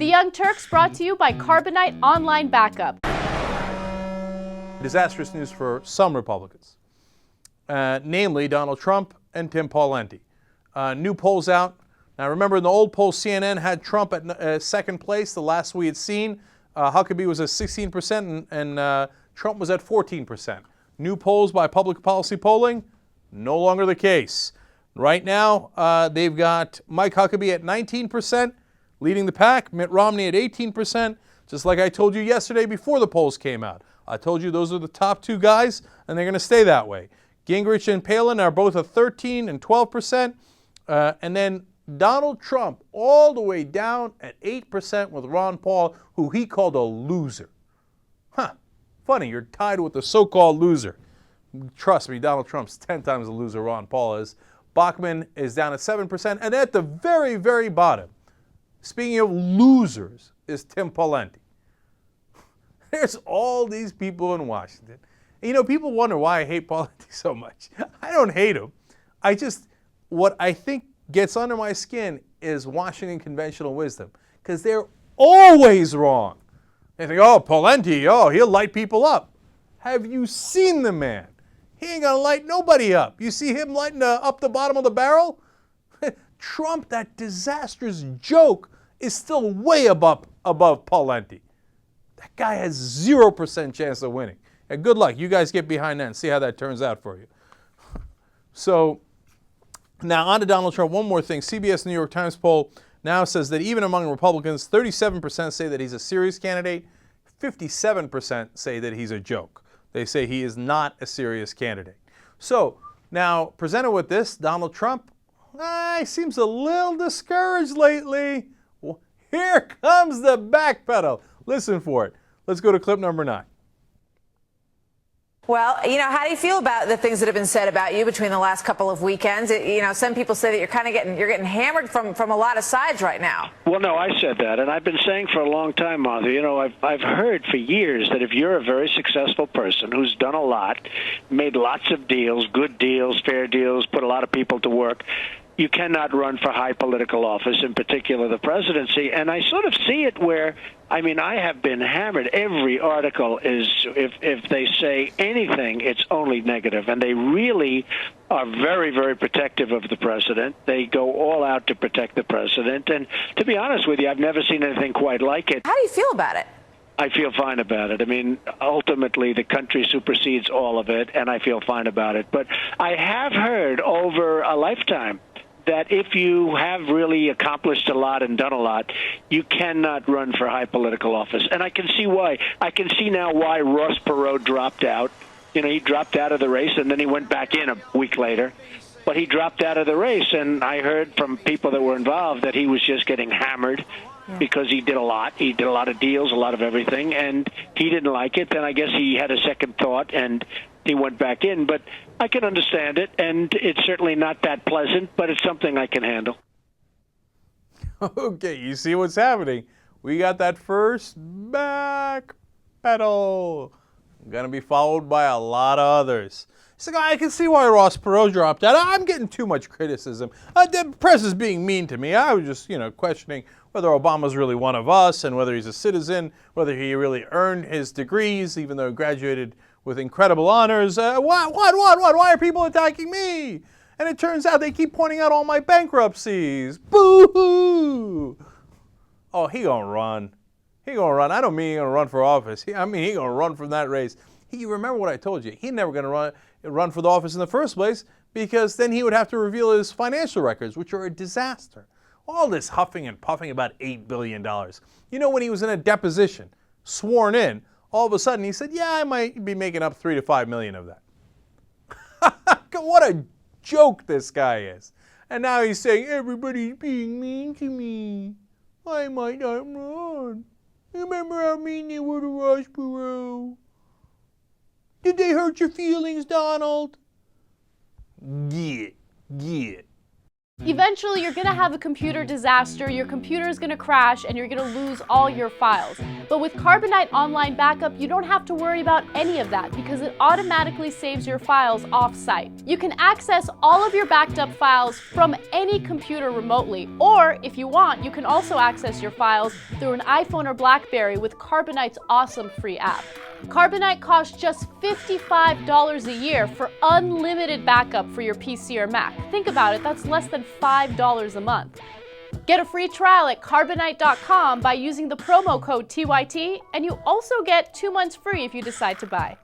The Young Turks brought to you by Carbonite Online Backup. Disastrous news for some Republicans, namely Donald Trump and Tim Pawlenty. New polls out. Now remember, in the old poll, CNN had Trump at second place, the last we had seen. Huckabee was at 16% and Trump was at 14%. New polls by Public Policy Polling, no longer the case. Right now, they've got Mike Huckabee at 19%, leading the pack, Mitt Romney at 18%, just like I told you yesterday before the polls came out. I told you those are the top two guys, and they're going to stay that way. Gingrich and Palin are both at 13 and 12%, and then Donald Trump all the way down at 8% with Ron Paul, who he called a loser. Funny, you're tied with the so-called loser. Trust me, Donald Trump's 10 times the loser Ron Paul is. Bachmann is down at 7%, and at the very, very bottom, speaking of losers, is Tim Pawlenty. There's all these people in Washington. And, you know, people wonder why I hate Pawlenty so much. I don't hate him. What I think gets under my skin is Washington conventional wisdom, because they're always wrong. They think, oh, Pawlenty, oh, he'll light people up. Have you seen the man? He ain't gonna light nobody up. You see him lighting up the bottom of the barrel? Trump, that disastrous joke, is still way above Pawlenty. That guy has 0% chance of winning. And good luck. You guys get behind that and see how that turns out for you. So now on to Donald Trump. One more thing. CBS New York Times poll now says that even among Republicans, 37% say that he's a serious candidate. 57% say that he's a joke. They say he is not a serious candidate. So now, presented with this, Donald Trump he seems a little discouraged lately. Well, here comes the backpedal. Listen for it. Let's go to clip number 9. Well, you know, how do you feel about the things that have been said about you between the last couple of weekends? You know, some people say that you're getting hammered from a lot of sides right now. Well, no, I said that, and I've been saying for a long time, Martha. You know, I've heard for years that if you're a very successful person who's done a lot, made lots of deals, good deals, fair deals, put a lot of people to work, you cannot run for high political office, in particular the presidency. And I sort of see it where, I mean, I have been hammered. Every article is, if they say anything, it's only negative. And they really are very, very protective of the president. They go all out to protect the president. And to be honest with you, I've never seen anything quite like it. How do you feel about it? I feel fine about it. I mean, ultimately, the country supersedes all of it, and I feel fine about it. But I have heard over a lifetime that if you have really accomplished a lot and done a lot, you cannot run for high political office. And I can see why. I can see now why Ross Perot dropped out. You know, he dropped out of the race, and then he went back in a week later. But he dropped out of the race, and I heard from people that were involved that he was just getting hammered because he did a lot. He did a lot of deals, a lot of everything, and he didn't like it. Then I guess he had a second thought, and he went back in. But I can understand it, and it's certainly not that pleasant, but it's something I can handle. Okay, you see what's happening. We got that first back pedal. Going to be followed by a lot of others. So I can see why Ross Perot dropped out. I'm getting too much criticism. The press is being mean to me. I was just, questioning whether Obama's really one of us and whether he's a citizen, whether he really earned his degrees, even though he graduated with incredible honors. What? Why are people attacking me? And it turns out they keep pointing out all my bankruptcies. Boo-hoo! Oh, he gonna run. He gonna run. I don't mean he gonna run for office. I mean he gonna run from that race. You remember what I told you. He's never gonna run for the office in the first place, because then he would have to reveal his financial records, which are a disaster. All this huffing and puffing about $8 billion. You know, when he was in a deposition, sworn in, all of a sudden he said, yeah, I might be making up $3 to $5 million of that. What a joke this guy is. And now he's saying, everybody's being mean to me. I might not run. Remember how mean they were to Ross Perot? Did they hurt your feelings, Donald? Get. Eventually, you're going to have a computer disaster, your computer is going to crash, and you're going to lose all your files. But with Carbonite Online Backup, you don't have to worry about any of that because it automatically saves your files off-site. You can access all of your backed up files from any computer remotely, or if you want, you can also access your files through an iPhone or BlackBerry with Carbonite's awesome free app. Carbonite costs just $55 a year for unlimited backup for your PC or Mac. Think about it, that's less than $5 a month. Get a free trial at carbonite.com by using the promo code TYT, and you also get 2 months free if you decide to buy.